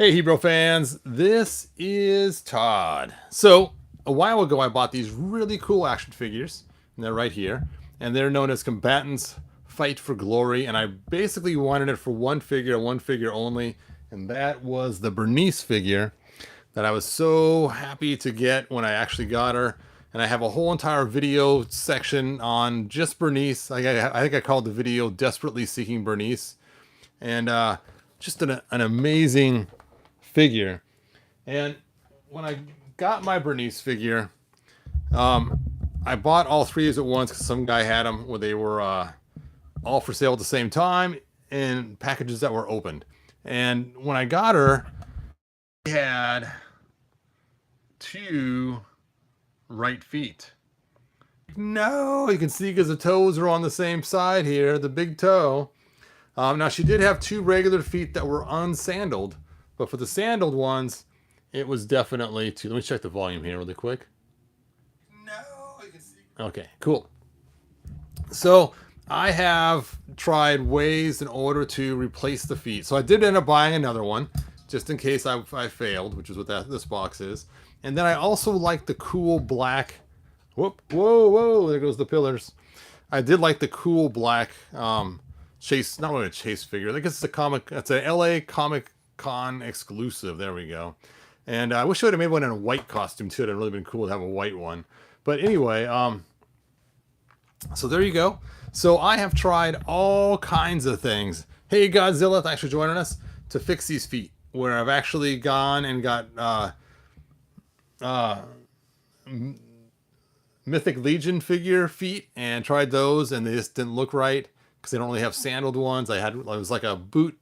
Hey Hebrew fans, this is Todd. So a while ago I bought these really cool action figures, and they're right here, and they're known as Combatants Fight for Glory, and I basically wanted it for one figure only, and that was the Berenice figure that I was so happy to get when I actually got her. And I have a whole entire video section on just Berenice. I think I called the video Desperately Seeking Berenice. And just an amazing figure. And when I got my Bernice figure, I bought all three at once because some guy had them where they were all for sale at the same time in packages that were opened. And when I got her, she had two right feet. No, you can see because the toes are on the same side here, the big toe. Now she did have two regular feet that were unsandaled, but for the sandaled ones, it was definitely two. Let me check the volume here really quick. No, you can see. Okay, cool. So I have tried ways in order to replace the feet. So I did end up buying another one, just in case I failed, which is what this box is. And then I also like the cool black. Whoop! Whoa! There goes the pillars. I did like the cool black chase, not really a chase figure. I think it's a comic. It's a LA Comic Con exclusive. There we go. And I wish I would have made one in a white costume too. It'd really been cool to have a white one. But anyway, so there you go. So I have tried all kinds of things. Hey Godzilla, thanks for joining us to fix these feet. Where I've actually gone and got Mythic Legion figure feet and tried those, and they just didn't look right because they don't really have sandaled ones. It was like a boot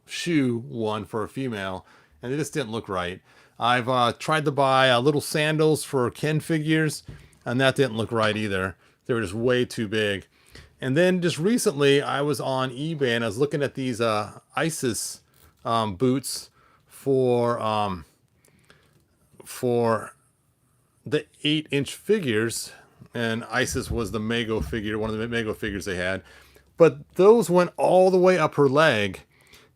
shoe one for a female, and they just didn't look right. I've tried to buy little sandals for Ken figures, and that didn't look right either. They were just way too big. And then just recently, I was on eBay and I was looking at these ISIS boots for the 8-inch figures, and ISIS was the Mago figure, one of the Mago figures they had. But those went all the way up her leg,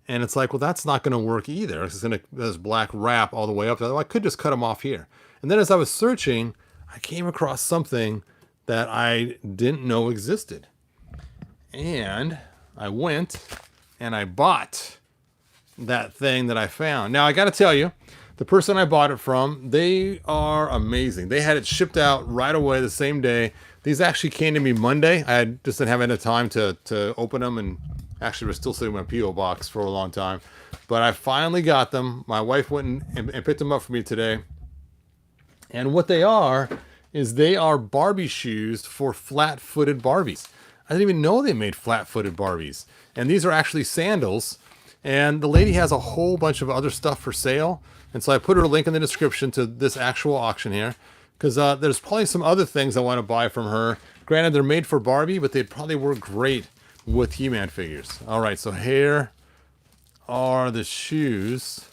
and it's like, well, that's not going to work either. It's going to this black wrap all the way up. I could just cut them off here. And then as I was searching, I came across something that I didn't know existed. And I went and I bought that thing that I found. Now, I got to tell you, the person I bought it from, they are amazing. They had it shipped out right away the same day. These actually came to me Monday. I just didn't have enough time to open them, and actually we're still sitting in my P.O. box for a long time. But I finally got them. My wife went and picked them up for me today. And what they are is they are Barbie shoes for flat-footed Barbies. I didn't even know they made flat-footed Barbies. And these are actually sandals. And the lady has a whole bunch of other stuff for sale. And so I put her a link in the description to this actual auction here. Because there's probably some other things I want to buy from her. Granted, they're made for Barbie, but they'd probably work great with He-Man figures. All right, so here are the shoes.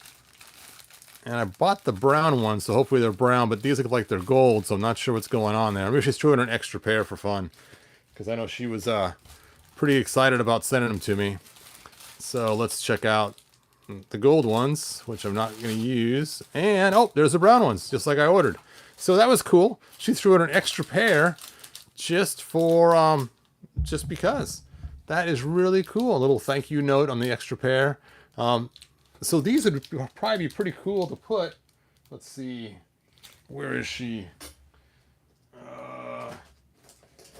And I bought the brown ones, so hopefully they're brown. But these look like they're gold, so I'm not sure what's going on there. Maybe she's throwing an extra pair for fun. Because I know she was pretty excited about sending them to me. So let's check out the gold ones, which I'm not going to use. And, oh, there's the brown ones, just like I ordered. So that was cool. She threw in an extra pair just for, just because. That is really cool. A little thank you note on the extra pair. So these would probably be pretty cool to put. Let's see. Where is she? I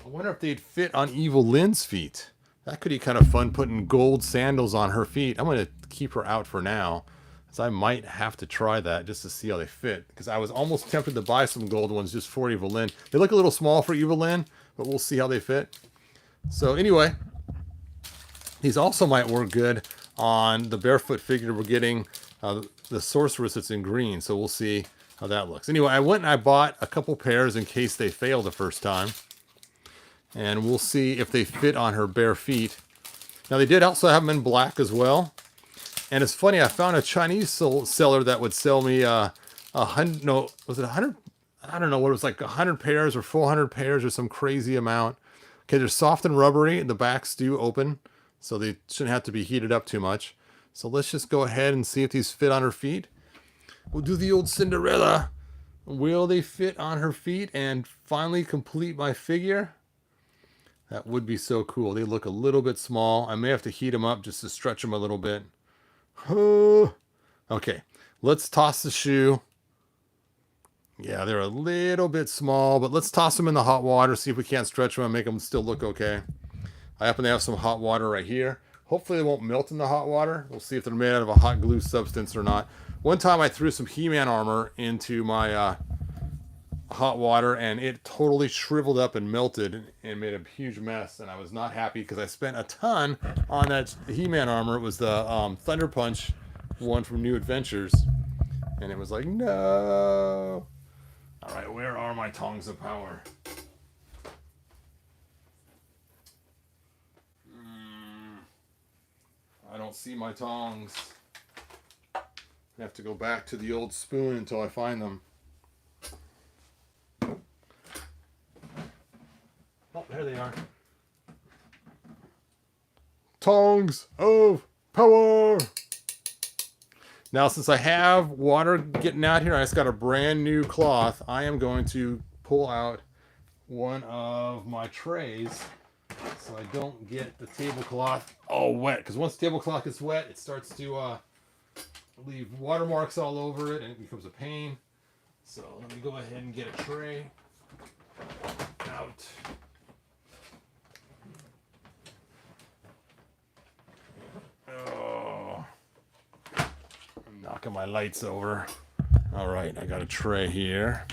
wonder if they'd fit on Evil Lynn's feet. That could be kind of fun, putting gold sandals on her feet. I'm going to keep her out for now, so I might have to try that just to see how they fit. Because I was almost tempted to buy some gold ones just for Evil Lynn. They look a little small for Evil Lynn, but we'll see how they fit. So anyway, these also might work good on the barefoot figure we're getting, the sorceress that's in green. So we'll see how that looks. Anyway, I went and I bought a couple pairs in case they fail the first time. And we'll see if they fit on her bare feet. Now, they did also have them in black as well. And it's funny, I found a Chinese seller that would sell me was it 100? I don't know what it was, like 100 pairs or 400 pairs or some crazy amount. Okay, they're soft and rubbery. The backs do open, so they shouldn't have to be heated up too much. So let's just go ahead and see if these fit on her feet. We'll do the old Cinderella. Will they fit on her feet and finally complete my figure? That would be so cool. They look a little bit small. I may have to heat them up just to stretch them a little bit. Okay, let's toss the shoe. Yeah, they're a little bit small, but let's toss them in the hot water, see if we can't stretch them and make them still look okay. I happen to have some hot water right here. Hopefully they won't melt in the hot water. We'll see if they're made out of a hot glue substance or not. One time I threw some He-Man armor into my hot water and it totally shriveled up and melted and made a huge mess, and I was not happy because I spent a ton on that He-Man armor. It was the Thunder Punch one from New Adventures, and it was like, no. All right, where are my tongs of power? I don't see my tongs. I have to go back to the old spoon until I find them. Oh, there they are. Tongs of power. Now, since I have water getting out here, I just got a brand new cloth. I am going to pull out one of my trays so I don't get the tablecloth all wet. Because once the tablecloth gets wet, it starts to leave watermarks all over it and it becomes a pain. So let me go ahead and get a tray out. Oh, I'm knocking my lights over. All right, I got a tray here.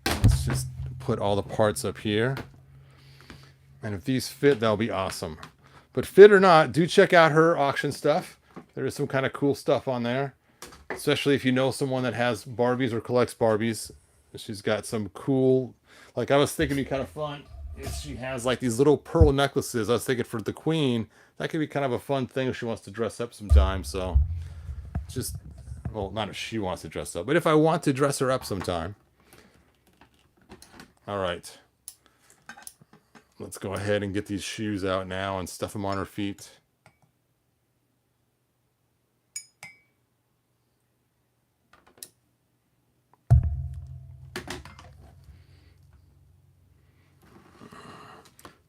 Let's just put all the parts up here. And if these fit, that'll be awesome. But fit or not, do check out her auction stuff. There is some kind of cool stuff on there. Especially if you know someone that has Barbies or collects Barbies. She's got some cool, like I was thinking it'd be kind of fun if she has like these little pearl necklaces. I was thinking for the queen, that could be kind of a fun thing if she wants to dress up sometime. So just, well, not if she wants to dress up, but if I want to dress her up sometime. All right. Let's go ahead and get these shoes out now and stuff them on her feet.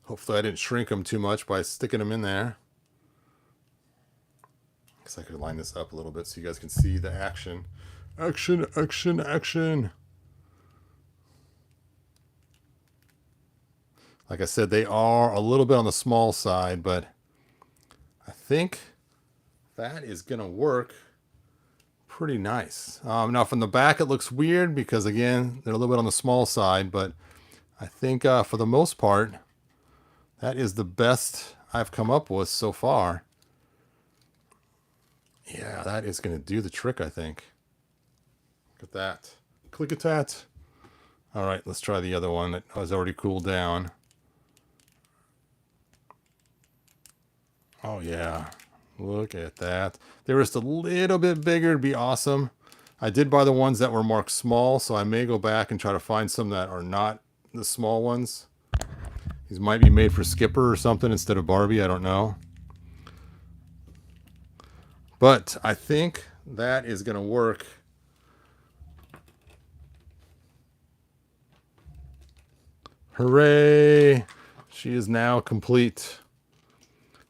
Hopefully I didn't shrink them too much by sticking them in there. I guess I could line this up a little bit so you guys can see the action. Action, action, action. Like I said, they are a little bit on the small side, but I think that is going to work pretty nice. Now from the back, it looks weird because, again, they're a little bit on the small side, but I think for the most part, that is the best I've come up with so far. Yeah, that is going to do the trick, I think. Look at that. Click at that. All right, let's try the other one that has already cooled down. Oh, yeah. Look at that. They were just a little bit bigger. It'd be awesome. I did buy the ones that were marked small, so I may go back and try to find some that are not the small ones. These might be made for Skipper or something instead of Barbie. I don't know. But I think that is going to work. Hooray! She is now complete.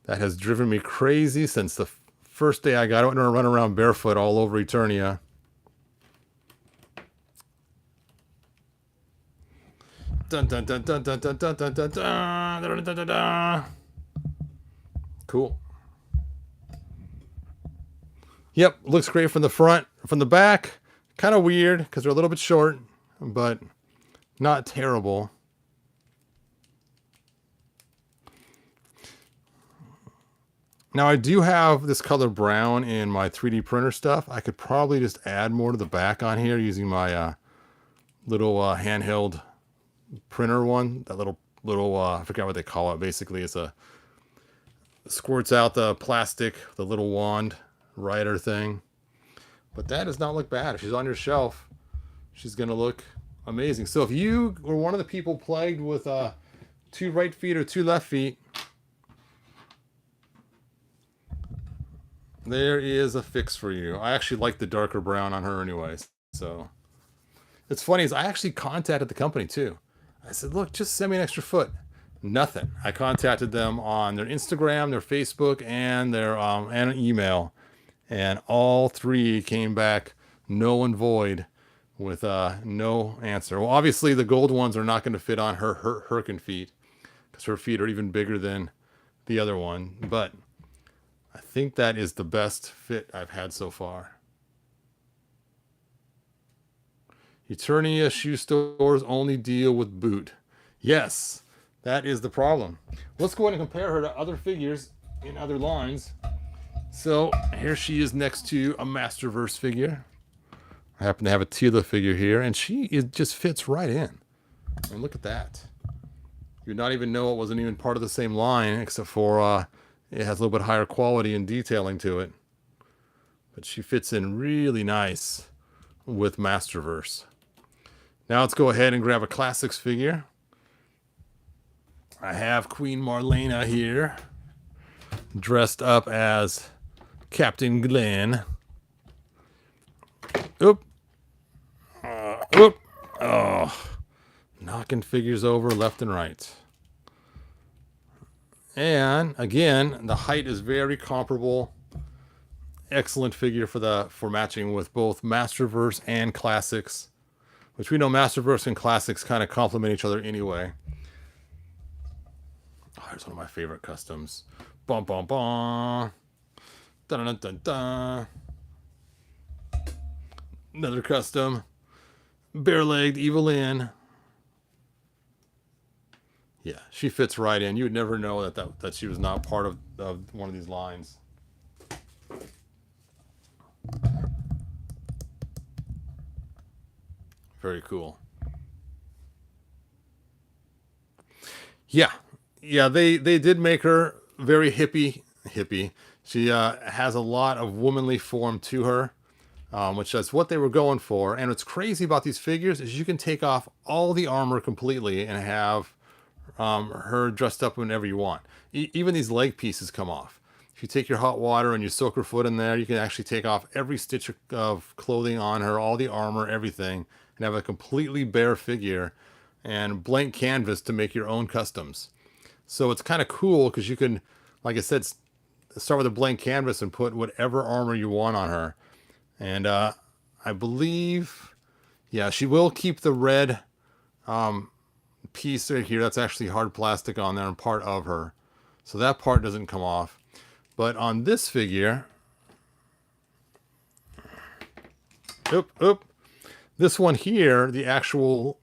That has driven me crazy since the first day I got out and run around barefoot all over Eternia. Dun dun dun dun dun dun dun dun dun dun dun dun dun dun. Cool. Yep, looks great from the front. From the back, kind of weird because they're a little bit short, but not terrible. Now I do have this color brown in my 3D printer stuff. I could probably just add more to the back on here using my little handheld printer one. That little I forgot what they call it. Basically, it's squirts out the plastic, the little wand writer thing. But that does not look bad. If she's on your shelf, she's gonna look amazing. So if you were one of the people plagued with 2 right feet or 2 left feet, There is a fix for you. I actually like the darker brown on her anyways. So it's funny is I actually contacted the company too. I said, look, just send me an extra foot. Nothing. I contacted them on their Instagram, their Facebook, and their and an email, and all three came back null and void with no answer. Well, obviously the gold ones are not going to fit on her Herkin feet because her feet are even bigger than the other one. But I think that is the best fit I've had so far. Eternia shoe stores only deal with boot. Yes, that is the problem. Let's go ahead and compare her to other figures in other lines. So here she is next to a Masterverse figure. I happen to have a Tila figure here, and just fits right in. I mean, look at that. You'd not even know it wasn't even part of the same line, except for it has a little bit higher quality and detailing to it. But she fits in really nice with Masterverse. Now let's go ahead and grab a Classics figure. I have Queen Marlena here, dressed up as Captain Glenn. Oop. Oop. Oh. Knocking figures over left and right. And again, the height is very comparable. Excellent figure for matching with both Masterverse and Classics, which we know Masterverse and Classics kind of complement each other anyway. Oh, here's one of my favorite customs. Bum bum bum. Dun dun dun dun. Another custom. Bare-legged Evelyn. Yeah, she fits right in. You would never know that she was not part of one of these lines. Very cool. Yeah, they did make her very hippie. She has a lot of womanly form to her, which is what they were going for. And what's crazy about these figures is you can take off all the armor completely and have her dressed up whenever you want. Even these leg pieces come off. If you take your hot water and you soak her foot in there, you can actually take off every stitch of clothing on her, all the armor, everything, and have a completely bare figure and blank canvas to make your own customs. So it's kind of cool because you can, like I said, start with a blank canvas and put whatever armor you want on her. And I believe, yeah, she will keep the red piece right here. That's actually hard plastic on there and part of her. So that part doesn't come off. But on this figure, this one here, the actual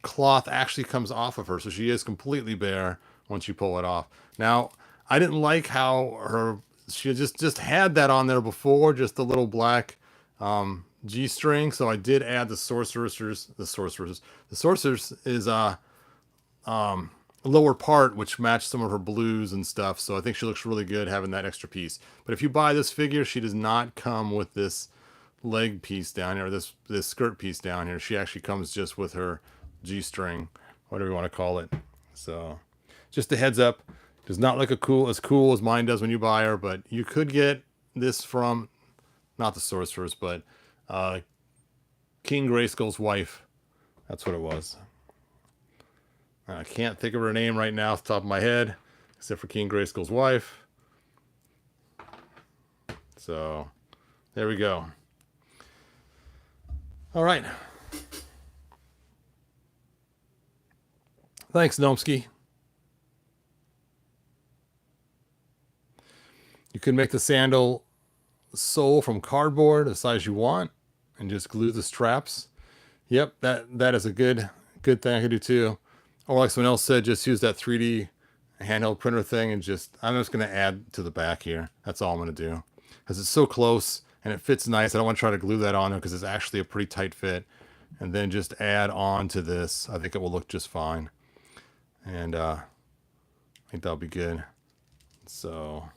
cloth actually comes off of her. So she is completely bare once you pull it off. Now, I didn't like how she just had that on there before, just the little black G-string. So I did add the sorcerers. The sorcerers is lower part, which matched some of her blues and stuff. So I think she looks really good having that extra piece. But if you buy this figure, she does not come with this leg piece down here, or this skirt piece down here. She actually comes just with her G-string, whatever you want to call it. So just a heads up, does not look as cool as mine does when you buy her, but you could get this from, not the sorcerers, but King Grayskull's wife. That's what it was. I can't think of her name right now off the top of my head, except for King Grayskull's wife. So, there we go. All right. Thanks, Gnomsky. You can make the sandal sole from cardboard the size you want and just glue the straps. Yep, that is a good thing I could do too. Or like someone else said, just use that 3D handheld printer thing and I'm just going to add to the back here. That's all I'm going to do. Because it's so close and it fits nice. I don't want to try to glue that on there because it's actually a pretty tight fit. And then just add on to this. I think it will look just fine. And I think that'll be good. So,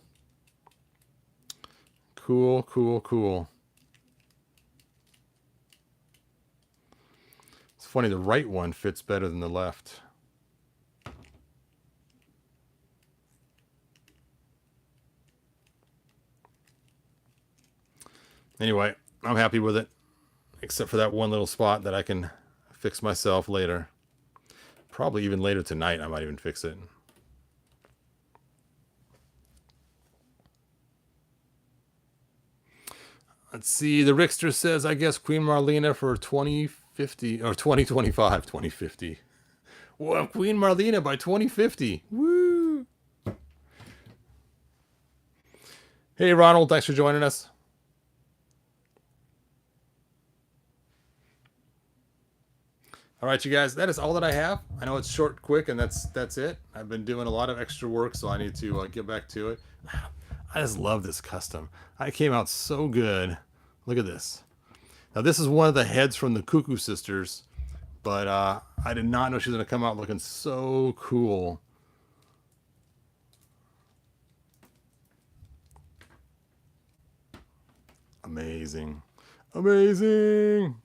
cool. It's funny, the right one fits better than the left. Anyway, I'm happy with it, except for that one little spot that I can fix myself later. Probably even later tonight, I might even fix it. Let's see. The Rickster says, I guess Queen Marlena for 2050 or 2025, 2050. Well, Queen Marlena by 2050. Woo! Hey, Ronald. Thanks for joining us. All right, you guys. That is all that I have. I know it's short, quick, and that's it. I've been doing a lot of extra work, so I need to get back to it. I just love this custom. I came out so good. Look at this. Now, this is one of the heads from the Cuckoo Sisters, but I did not know she was going to come out looking so cool. Amazing. Amazing.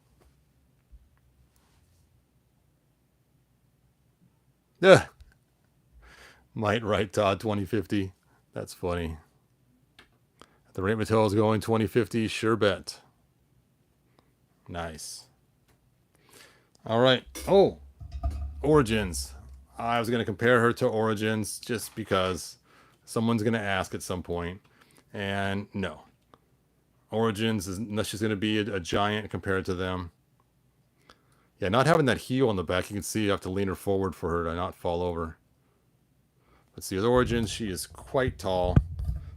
Yeah. Might write Todd 2050. That's funny. At the rate Mattel's going 2050, sure bet. Nice. All right. Oh, Origins. I was going to compare her to Origins just because someone's going to ask at some point. And no. Origins is she's going to be a giant compared to them. Yeah, not having that heel on the back, you can see you have to lean her forward for her to not fall over. Let's see, with Origins, she is quite tall.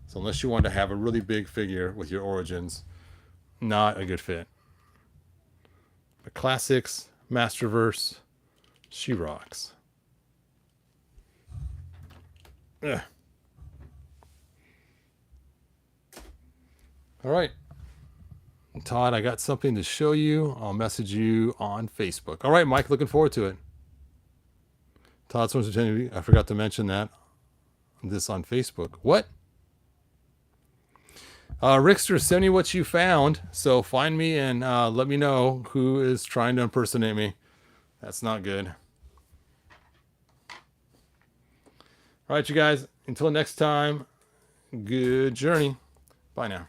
So unless you want to have a really big figure with your Origins, not a good fit. But Classics, Masterverse, she rocks. Ugh. All right. Todd, I got something to show you. I'll message you on Facebook. All right, Mike, looking forward to it. Todd, I forgot to mention that. This on Facebook. What? Rickster, send me what you found. So find me and let me know who is trying to impersonate me. That's not good. All right, you guys. Until next time, good journey. Bye now.